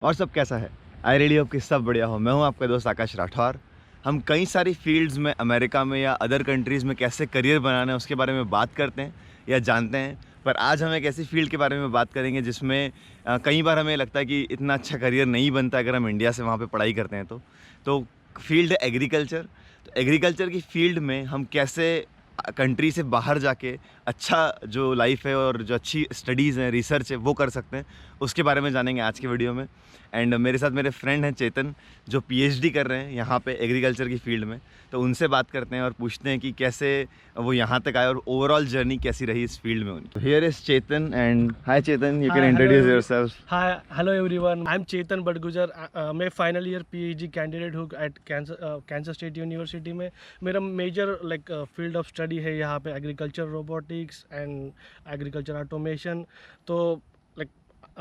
और सब कैसा है? आई रियली होप कि सब बढ़िया हो। मैं हूं आपका दोस्त आकाश राठौर। हम कई सारी फील्ड्स में अमेरिका में या अदर कंट्रीज़ में कैसे करियर बनाना है उसके बारे में बात करते हैं या जानते हैं। पर आज हम एक ऐसी फील्ड के बारे में बात करेंगे जिसमें कई बार हमें लगता है कि इतना अच्छा करियर नहीं बनता अगर हम इंडिया से वहाँ पे पढ़ाई करते हैं तो फील्ड है एग्रीकल्चर। तो एग्रीकल्चर की फील्ड में हम कैसे कंट्री से बाहर जाके अच्छा जो लाइफ है और जो अच्छी स्टडीज़ हैं, रिसर्च है, वो कर सकते हैं। उसके बारे में जानेंगे आज के वीडियो में। एंड मेरे साथ मेरे फ्रेंड हैं चेतन, जो पीएचडी कर रहे हैं यहाँ पे एग्रीकल्चर की फील्ड में। तो उनसे बात करते हैं और पूछते हैं कि कैसे वो यहाँ तक आए और ओवरऑल जर्नी कैसी रही इस फील्ड में उनकी। Here is Chetan and hi Chetan, you can introduce yourself. Hi, hello everyone. I'm Chetan Badgujar. मैं फाइनल ईयर पीएचडी कैंडिडेट हूँ एट कैंसर स्टेट यूनिवर्सिटी में। मेरा मेजर फील्ड ऑफ स्टडी है यहाँ पे agriculture robotics and agriculture automation. तो like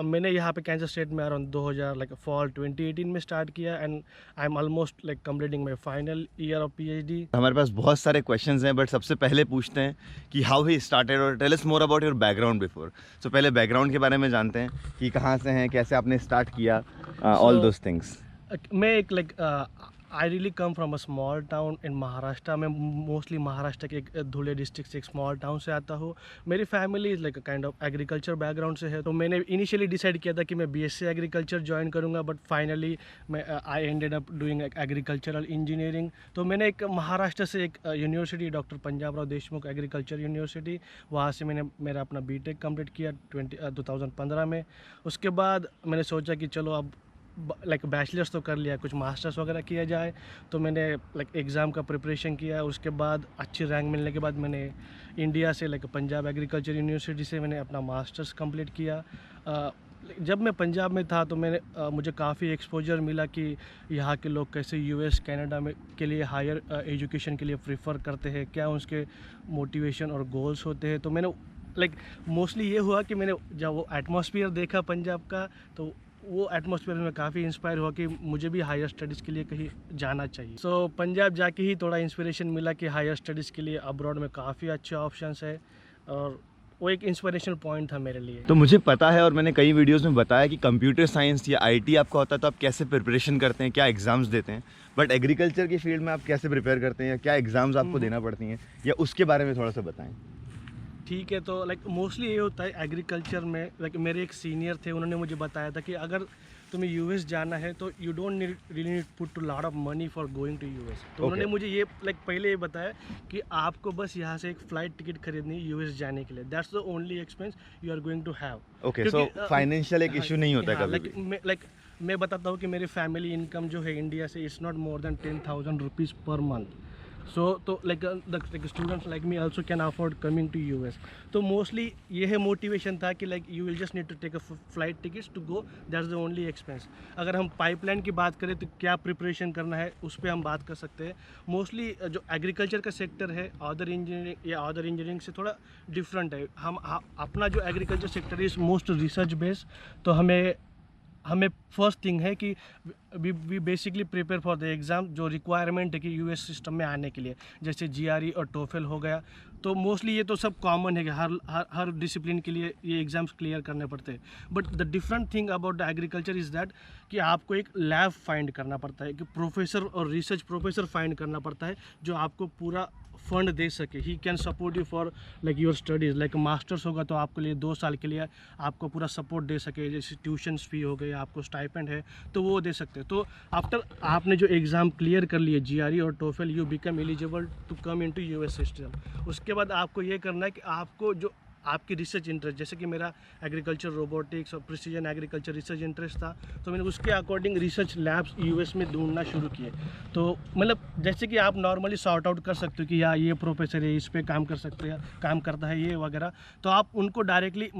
मैंने यहाँ पे कैंसर स्टेट में अराउंड 2000 फॉल 2018 में स्टार्ट किया and I am almost completing my final year of PhD. हमारे पास बहुत सारे क्वेश्चंस हैं, बट सबसे पहले पूछते हैं कि हाउ ही स्टार्टेड और tell us more about your background before. So पहले बैकग्राउंड के बारे में जानते हैं कि कहाँ से हैं, कैसे आपने स्टार्ट किया, ऑल दोस थिंग्स। मैं एक I really come from a small town in Maharashtra. मैं मोस्टली महाराष्ट्र के एक धुले डिस्ट्रिक्ट से एक स्मॉल टाउन से आता हूँ। मेरी family is like kind of agriculture background से है। तो मैंने इनिशियली डिसाइड किया था कि मैं बीएससी एग्रीकल्चर ज्वाइन करूँगा, बट फाइनली मैं I ended up doing agricultural engineering. तो मैंने एक महाराष्ट्र से एक university doctor Punjab Rao Deshmukh agriculture university, वहाँ से मैंने मेरा अपना बीटेक कंप्लीट किया 2015 में। उसके बाद मैंने सोचा कि चलो अब बैचलर्स तो कर लिया, कुछ मास्टर्स वगैरह किया जाए। तो मैंने एग्ज़ाम का प्रिपरेशन किया। उसके बाद अच्छी रैंक मिलने के बाद मैंने इंडिया से पंजाब एग्रीकल्चर यूनिवर्सिटी से मैंने अपना मास्टर्स कंप्लीट किया। जब मैं पंजाब में था तो मुझे काफ़ी एक्सपोजर मिला कि यहाँ के लोग कैसे यूएस कनाडा में के लिए हायर एजुकेशन के लिए प्रेफर करते हैं, क्या उसके मोटिवेशन और गोल्स होते हैं। तो मैंने मोस्टली ये हुआ कि मैंने जब वो एटमॉस्फेयर देखा पंजाब का, तो वो एटमॉस्फेयर में काफ़ी इंस्पायर हुआ कि मुझे भी हायर स्टडीज़ के लिए कहीं जाना चाहिए। सो पंजाब जाके ही थोड़ा इंस्पिरेशन मिला कि हायर स्टडीज़ के लिए अब्रॉड में काफ़ी अच्छे ऑप्शंस है, और वो एक इंस्पिरेशनल पॉइंट था मेरे लिए। तो मुझे पता है और मैंने कई वीडियोस में बताया कि कंप्यूटर साइंस या आईटी आपका होता है, तो आप कैसे प्रिपरेशन करते हैं, क्या एग्जाम्स देते हैं। बट एग्रीकल्चर की फील्ड में आप कैसे प्रिपेयर करते हैं या क्या एग्जाम्स आपको देना पड़ती हैं, या उसके बारे में थोड़ा सा बताएं। ठीक है, तो मोस्टली ये होता है एग्रीकल्चर में। मेरे एक सीनियर थे, उन्होंने मुझे बताया था कि अगर तुम्हें यूएस जाना है तो you don't really need put too lot of money for going to US. तो उन्होंने मुझे ये पहले ये बताया कि आपको बस यहाँ से एक फ़्लाइट टिकट खरीदनी है यूएस जाने के लिए। That's the only expense you are going to have. Okay, so financial एक इशू नहीं होता कभी भी। मैं बताता हूँ कि मेरी फैमिली इनकम जो है इंडिया से it's not more than 10,000 rupees per month. So तो students like me also can afford coming to US. तो मोस्टली ये है मोटिवेशन था कि you will just need to take a flight tickets to go, that's the only expense. अगर हम pipeline की बात करें तो क्या प्रिपरेशन करना है उस पर हम बात कर सकते हैं। मोस्टली जो एग्रीकल्चर का सेक्टर है अदर इंजीनियरिंग से थोड़ा डिफरेंट है। अपना जो agriculture sector is most research based. तो हमें फर्स्ट थिंग है कि we basically prepare for the exam जो रिक्वायरमेंट है कि यूएस सिस्टम में आने के लिए, जैसे जीआरई और टोफेल हो गया। तो मोस्टली ये तो सब कॉमन है कि हर डिसिप्लिन के लिए ये एग्ज़ाम्स क्लियर करने पड़ते हैं। But the different thing about the agriculture is that कि आपको एक लैब फाइंड करना पड़ता है, कि प्रोफेसर और रिसर्च प्रोफेसर फाइंड करना पड़ता है जो आपको पूरा फंड दे सके। He can support you for your studies. Masters होगा तो आपके लिए 2 साल के लिए आपको पूरा सपोर्ट दे सके, जैसे ट्यूशन्स फी हो गई, आपको स्टाइपेंड है तो वो दे सकते हैं। तो आफ्टर आपने जो एग्ज़ाम क्लियर कर लिए जीआरई और TOEFL, you become eligible to come into US system. उसके बाद आपको ये करना है कि आपको जो आपकी रिसर्च इंटरेस्ट, जैसे कि मेरा एग्रीकल्चर रोबोटिक्स और प्रिसीजन एग्रीकल्चर रिसर्च इंटरेस्ट था, तो मैंने उसके अकॉर्डिंग रिसर्च लैब्स यूएस में ढूंढना शुरू किए। तो जैसे कि आप नॉर्मली सॉर्ट आउट कर सकते हो कि या ये प्रोफेसर है, इस पे काम कर सकते हैं, काम करता है ये वगैरह। तो आप उनको directly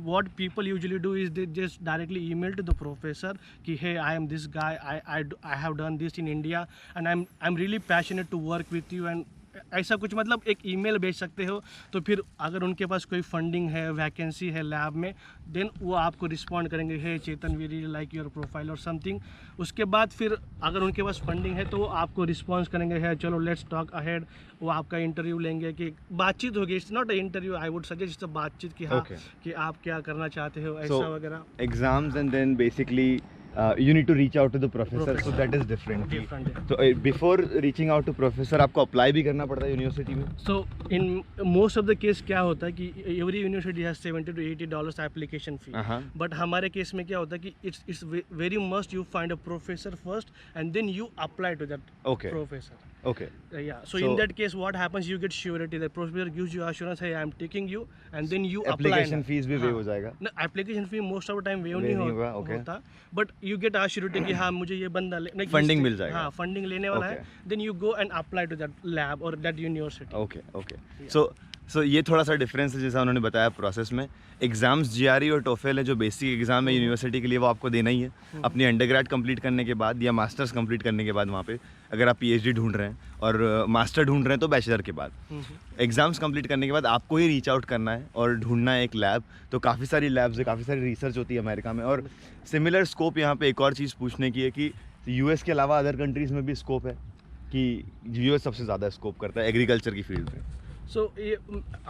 what people usually do is they just directly email to the professor कि hey, I am this guy, I have done this in India and I'm really passionate to work with you ऐसा कुछ मतलब एक email भेज सकते हो, तो फिर अगर उनके पास कोई फंडिंग है, वैकेंसी है लैब में, देन वो आपको रिस्पॉन्ड करेंगे, hey Chetan we really like your profile और समथिंग। उसके बाद फिर अगर उनके पास फंडिंग है तो वो आपको रिस्पॉन्स करेंगे, है चलो लेट्स टॉक अहेड, वो आपका इंटरव्यू लेंगे, कि बातचीत होगी। It's not a interview, I would suggest it's a बातचीत, कि हाँ Okay. कि आप क्या करना चाहते हो, So, ऐसा वगैरह। exams and then basically you need to reach out to the professor, so Professor. that is different. Different, yeah. तो before reaching out to professor आपको apply भी करना पड़ता है यूनिवर्सिटी में? So in most of the case क्या होता है कि every university has $70 to $80 application fee, Uh-huh. But हमारे केस में क्या होता है कि it's very must you find a professor first and then you apply to that Okay. Professor. Okay. Yeah, so So- in that case what happens, you get surety, the professor gives you assurance, hey I am taking you, and then you apply Application now. fees भी हाँ. waive हो जाएगा? No, application fee most of the time waive Waive नहीं नहीं होगा, okay. होता, but you get assurity कि हाँ मुझे ये बंदा Funding मिल जाएगा। हाँ फंडिंग लेने वाला Okay. है, then you go and apply to that lab or that university. Okay okay so ये थोड़ा सा डिफरेंस है जैसा उन्होंने बताया प्रोसेस में। एग्ज़ाम्स जीआरई और टोफेल है जो बेसिक एग्ज़ाम है यूनिवर्सिटी के लिए, वो आपको देना ही है अपनी अंडरग्रेड कंप्लीट करने के बाद या मास्टर्स कंप्लीट करने के बाद। वहाँ पे अगर आप पीएचडी ढूंढ रहे हैं और मास्टर ढूंढ रहे हैं तो बैचलर के बाद। एग्ज़ाम्स कंप्लीट करने के बाद आपको ही रीच आउट करना है और ढूंढना है एक लैब। तो काफ़ी सारी लैब्स है, काफ़ी सारी रिसर्च होती है अमेरिका में। और सिमिलर स्कोप यहाँ पे एक और चीज़ पूछने की है कि यूएस के अलावा अदर कंट्रीज़ में भी स्कोप है कि यूएस सबसे ज़्यादा स्कोप करता है एग्रीकल्चर की फील्ड में? So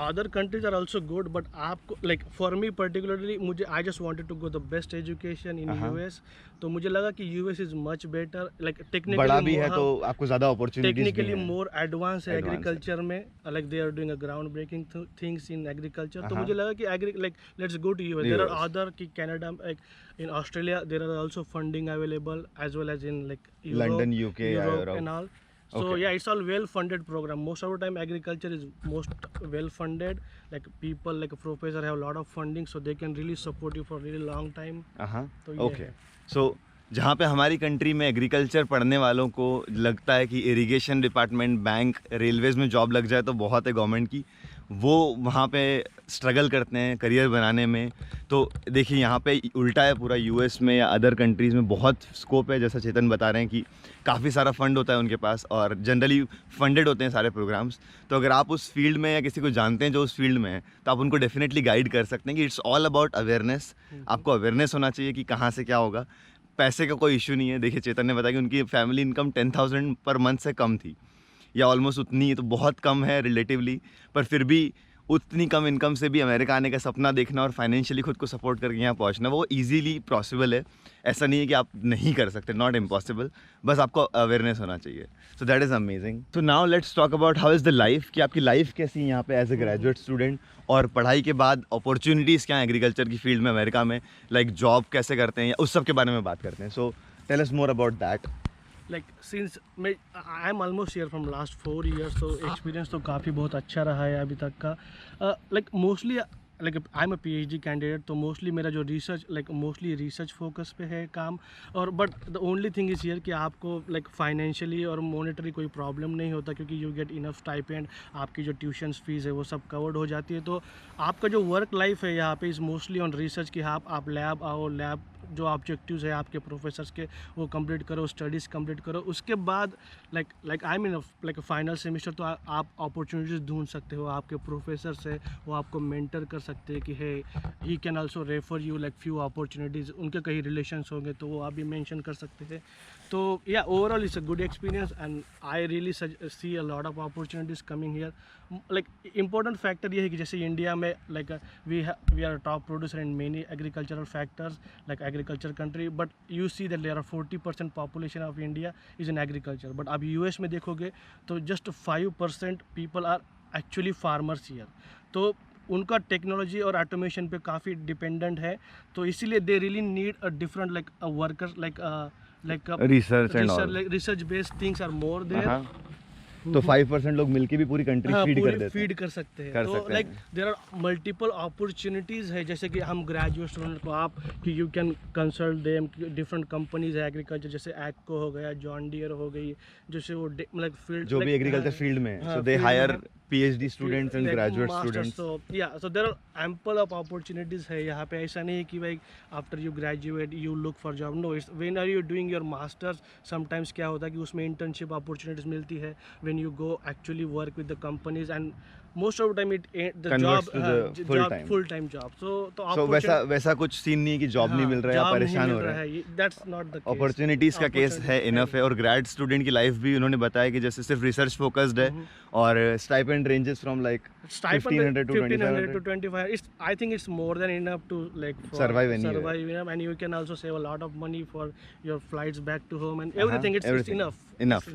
other countries are also good, but आपको like for me particularly, मुझे I just wanted to go the best education in US, तो मुझे लगा कि US is much better, like technically बड़ा भी more, है तो आपको ज़्यादा अपॉर्चुनिटीज भी technically हैं। more advanced है Advanced है। agriculture में, like they are doing a ground breaking things in agriculture, तो हाँ। मुझे लगा कि like let's go to US. There are US. other कि Canada, like in Australia there are also funding available, as well as in like Europe, London, UK, Europe Europe. and all. So Okay. yeah, it's all well funded program. Most of the time agriculture is most well funded, like people like a professor have a lot of funding, so they can really support you for a really long time. हाँ तो ये okay है। सो जहाँ पे हमारी country में agriculture पढ़ने वालों को लगता है कि इरिगेशन डिपार्टमेंट, बैंक, रेलवेज में जॉब लग जाए तो बहुत है गवर्नमेंट की, वो वहाँ पे स्ट्रगल करते हैं करियर बनाने में। तो देखिए यहाँ पे उल्टा है पूरा, यूएस में या अदर कंट्रीज़ में बहुत स्कोप है। जैसा चेतन बता रहे हैं कि काफ़ी सारा फंड होता है उनके पास और जनरली फंडेड होते हैं सारे प्रोग्राम्स। तो अगर आप उस फील्ड में या किसी को जानते हैं जो उस फील्ड में है तो आप उनको डेफिनेटली गाइड कर सकते हैं कि इट्स ऑल अबाउट अवेयरनेस। आपको अवेयरनेस होना चाहिए कि कहाँ से क्या होगा। पैसे का कोई इशू नहीं है। देखिए चेतन ने बताया कि उनकी फैमिली इनकम 10,000 पर मंथ से कम थी या ऑलमोस्ट उतनी ही, तो बहुत कम है रिलेटिवली, पर फिर भी उतनी कम इनकम से भी अमेरिका आने का सपना देखना और फाइनेंशियली खुद को सपोर्ट करके यहाँ पहुँचना वो इजीली पॉसिबल है। ऐसा नहीं है कि आप नहीं कर सकते, नॉट इम्पॉसिबल, बस आपको अवेयरनेस होना चाहिए। So that is amazing. तो now let's talk about how is the life, कि आपकी लाइफ कैसी है यहाँ पे एज ए ग्रेजुएट स्टूडेंट, और पढ़ाई के बाद अपॉर्चुनिटीज़ क्या हैं एग्रीकल्चर की फील्ड में अमेरिका में, लाइक जॉब कैसे करते हैं या उस सब के बारे में बात करते हैं। So tell us more about that. like since I am almost here from last 4 years, तो experience तो काफ़ी बहुत अच्छा रहा है अभी तक का। like mostly like I'm a PhD candidate, तो mostly मेरा जो research like mostly research focus पे है काम। और but the only thing is here कि आपको like financially और monetary कोई problem नहीं होता, क्योंकि you get enough stipend, आपकी जो tuition fees है वो सब covered हो जाती है। तो आपका जो work life है यहाँ पे is mostly on research, कि आप lab आओ, lab जो ऑब्जेक्टिव्स है आपके प्रोफेसर्स के वो कंप्लीट करो, स्टडीज़ कंप्लीट करो। उसके बाद like I mean like final semester तो आप अपॉर्चुनिटीज़ ढूंढ सकते हो। आपके प्रोफेसर से वो आपको मेंटर कर सकते हैं कि है he can also refer you like few opportunities, उनके कहीं रिलेशंस होंगे तो वो आप भी मेंशन कर सकते हैं। तो या overall it's a good experience and I really see a lot of opportunities coming here. Like important factor ये है कि जैसे इंडिया में like we are top producer in many agricultural factors like agriculture country, but you see that there are 40% population of India is in agriculture. But अब US में देखोगे तो just 5% people are actually farmers here. तो उनका technology और automation पे काफ़ी dependent है, तो इसीलिए they really need a different like a worker like research and all, research based things are more there। तो 5% लोग मिलके भी पूरी कंट्री हाँ, फीड कर पूरी देते फीड हैं। कर सकते हैं। कर तो सकते लाइक हैं। देयर आर मल्टीपल अपॉर्चुनिटीज़ है, जैसे कि हम ग्रेजुएट स्टूडेंट को आप कि you can consult them, different companies है एग्रीकल्चर, जैसे एक्को हो गया, जॉन डियर हो गई, जैसे वो मतलब फील्ड जो भी एग्रीकल्चर फील्ड में है, सो they hire PhD students and graduate students. So yeah, so there are ample of opportunities है यहाँ पे। ऐसा नहीं है कि भाई after you graduate you look for job, no, it's when are you doing your masters, sometimes क्या होता है कि उसमें internship opportunities मिलती है, when when you go actually work with the companies, and most of the time the Converts job to the full-time. full time job. So So वैसा कुछ scene नहीं है कि जॉब नहीं मिल रहा है, आप परेशान हो रहे हैं. That's not the case. Opportunities का केस है इनफ है. और ग्रेड स्टूडेंट की लाइफ भी उन्होंने बताया कि जैसे सिर्फ रिसर्च फोकस्ड है और stipend ranges from like 1500 to 25. I think it's more than enough to like survive anywhere. And you can also save a lot of money for your flights back to home and everything. It's enough. Enough.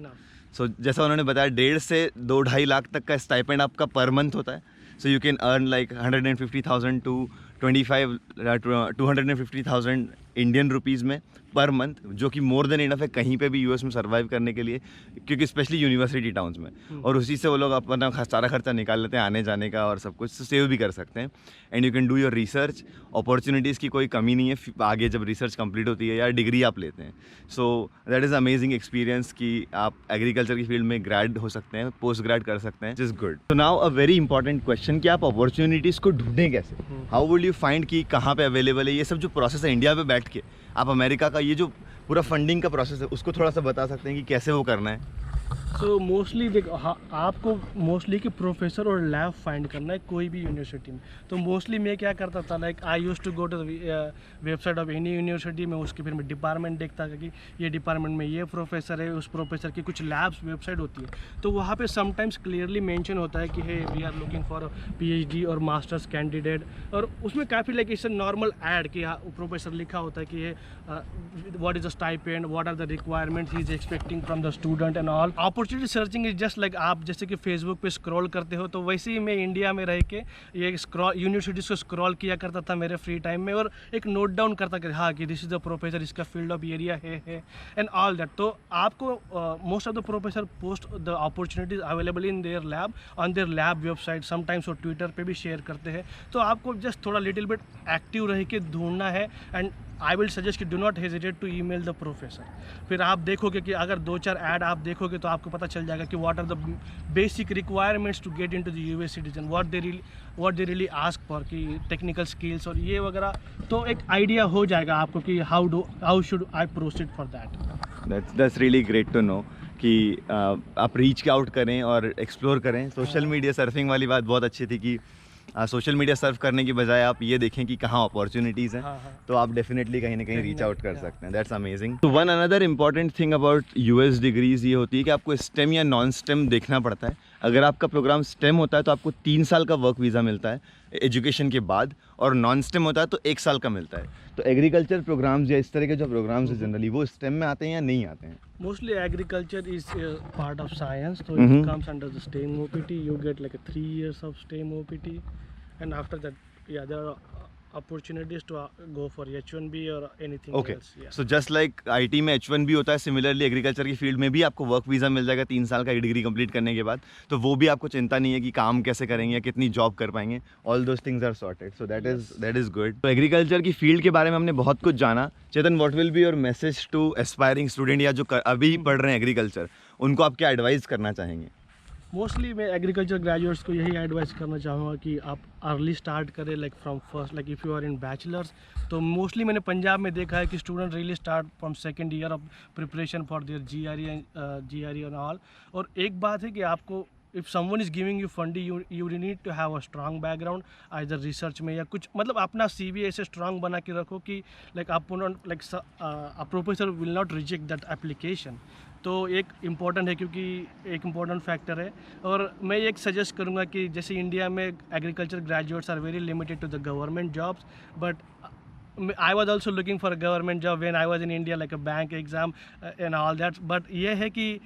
सो जैसा उन्होंने बताया 1.5 से 2-2.5 लाख तक का stipend आपका per month होता है. So you can earn like 150,000 to 250,000 Indian rupees में पर मंथ, जो कि मोर देन इनफ है कहीं पे भी यूएस में सर्वाइव करने के लिए, क्योंकि स्पेशली यूनिवर्सिटी टाउन्स में. और उसी से वो लोग अपना सारा खर्चा निकाल लेते हैं आने जाने का और सब कुछ सेव भी कर सकते हैं. And you can do your research. Opportunities की कोई कमी नहीं है आगे जब रिसर्च कंप्लीट होती है या डिग्री आप लेते हैं. सो दैट इज़ अमेजिंग एक्सपीरियंस कि आप एग्रीकल्चर की फील्ड में ग्रेड हो सकते हैं, पोस्ट ग्रेड कर सकते हैं, इज़ गुड. तो now a very important question कि आप अपॉर्चुनिटीज़ को ढूंढें कैसे. हाउ विल यू फाइंड कि कहाँ पे अवेलेबल है. ये सब जो प्रोसेस है इंडिया में बैठ के आप अमेरिका का ये जो पूरा फंडिंग का प्रोसेस है उसको थोड़ा सा बता सकते हैं कि कैसे वो करना है. सो मोस्टली देख आपको मोस्टली कि प्रोफेसर और लैब फाइंड करना है कोई भी यूनिवर्सिटी में. तो मोस्टली मैं क्या करता था, like I use to go to website of any university में. उसके फिर मैं डिपार्टमेंट देखता था कि ये डिपार्टमेंट में ये प्रोफेसर है, उस प्रोफेसर की कुछ लैब्स वेबसाइट होती है. तो वहाँ पे समटाइम्स क्लियरली मेंशन होता है कि hey we are looking for PhD और मास्टर्स कैंडिडेट. और उसमें काफ़ी लाइक इट्स नॉर्मल ऐड कि प्रोफेसर लिखा होता है कि ये what is the stipend, what are the requirements he is expecting from the student and all. Opportunity searching is just like आप जैसे कि फेसबुक पे स्क्रॉल करते हो, तो वैसे ही मैं इंडिया में रह के ये यूनिवर्सिटीज़ को स्क्रॉल किया करता था मेरे फ्री टाइम में, और एक नोट डाउन करता कि हाँ कि दिस इज़ द प्रोफेसर, इसका फील्ड ऑफ एरिया है एंड ऑल दैट. तो आपको most of the professor post the opportunities available in their lab on their lab website. Sometimes वो ट्विटर पे भी शेयर करते हैं. तो आपको जस्ट थोड़ा लिटिल बिट एक्टिव रह के ढूंढना है. एंड आई विल सजेस्ट कि do not hesitate to email the professor. फिर आप देखोगे कि अगर 2-4 ऐड आप देखोगे तो आपको पता चल जाएगा कि what are the basic requirements to get into the US citizen, what they really ask for कि टेक्निकल स्किल्स और ये वगैरह. तो एक आइडिया हो जाएगा आपको कि how should I proceed for that. That's really great to know कि आप रीच आउट करें और एक्सप्लोर करें. सोशल मीडिया सर्फिंग वाली बात बहुत अच्छी थी कि सोशल मीडिया सर्फ करने की बजाय आप ये देखें कि कहाँ अपॉर्चुनिटीज़ हैं. तो आप डेफिनेटली कहीं ना कहीं रीच आउट कर सकते हैं. That's amazing. तो one another important thing about US degrees ये होती है कि आपको स्टेम या नॉन स्टेम देखना पड़ता है. अगर आपका प्रोग्राम स्टेम होता है तो आपको 3 साल का वर्क वीज़ा मिलता है एजुकेशन के बाद, और नॉन स्टेम होता है तो 1 साल का मिलता है. तो एग्रीकल्चर प्रोग्राम्स या इस तरह के जो प्रोग्राम्स हैं जनरली वो स्टेम में आते हैं या नहीं आते हैं. Mostly agriculture is part of science, so it comes under the STEM OPT. You get like 3 years of STEM OPT, and after that, yeah, there are opportunities to go for H1B or anything else. Yeah. So just like IT में H1B होता है, similarly agriculture की field में भी आपको work visa मिल जाएगा 3 साल का डिग्री कंप्लीट करने के बाद. तो वो भी आपको चिंता नहीं है कि काम कैसे करेंगे या कितनी जॉब कर पाएंगे. All those things are sorted. So that is good. तो एग्रीकल्चर की फील्ड के बारे में हमने बहुत कुछ जाना. Chetan, what will be your message to aspiring student या जो अभी पढ़ रहे हैं एग्रीकल्चर, उनको आप क्या एडवाइस करना चाहेंगे. मोस्टली मैं एग्रीकल्चर ग्रेजुएट्स को यही एडवाइस करना चाहूँगा कि आप अर्ली स्टार्ट करें, like from first, like if you are in bachelors. तो मोस्टली मैंने पंजाब में देखा है कि student really start from second year of preparation for there GRE and all. और एक बात है कि आपको if someone is giving you funding, you need to have a strong background either research में या कुछ, मतलब अपना CV ऐसे strong बना के रखो कि like a professor will not reject that application. तो एक इम्पॉर्टेंट है, क्योंकि एक इम्पॉर्टेंट फैक्टर है. और मैं एक सजेस्ट करूँगा कि जैसे इंडिया में agriculture graduates are very limited to the government jobs, but I was also looking for a government job when I was in India, like a bank exam and all that. But ये है कि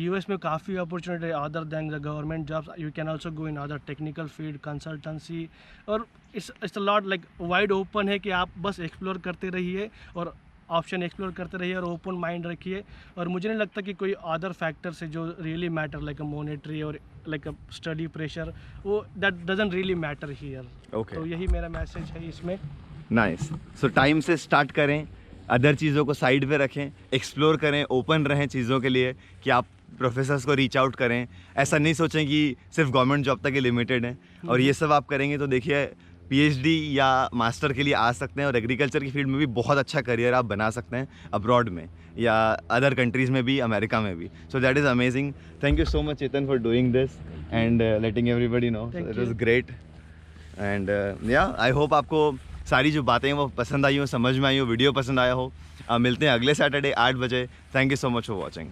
US में काफ़ी opportunity है other than the government jobs. You can also go in other technical field, consultancy, और it's a lot like wide open है कि आप बस एक्सप्लोर करते रहिए और ऑप्शन एक्सप्लोर करते रहिए और ओपन माइंड रखिए. और मुझे नहीं लगता कि कोई अदर फैक्टर्स है जो really matter, like a monetary और लाइक अ स्टडी प्रेशर, वो that doesn't really matter here. तो यही मेरा मैसेज है इसमें. नाइस. सो टाइम से स्टार्ट करें, अदर चीज़ों को साइड पे रखें, एक्सप्लोर करें, ओपन रहें चीज़ों के लिए कि आप प्रोफेसर्स को रीच आउट करें. ऐसा नहीं सोचें कि सिर्फ गवर्नमेंट जॉब तक ही लिमिटेड है. और ये सब आप करेंगे तो देखिए PhD या मास्टर के लिए आ सकते हैं और एग्रीकल्चर की फील्ड में भी बहुत अच्छा करियर आप बना सकते हैं अब्रॉड में या अदर कंट्रीज़ में भी, अमेरिका में भी. सो that is amazing. Thank you so much Chetan for doing this and letting everybody know. It was great. And या आई होप आपको सारी जो बातें हैं वो पसंद आई हो, समझ में आई हो, वीडियो पसंद आया हो. मिलते हैं अगले सैटरडे 8 बजे. Thank you so much for watching.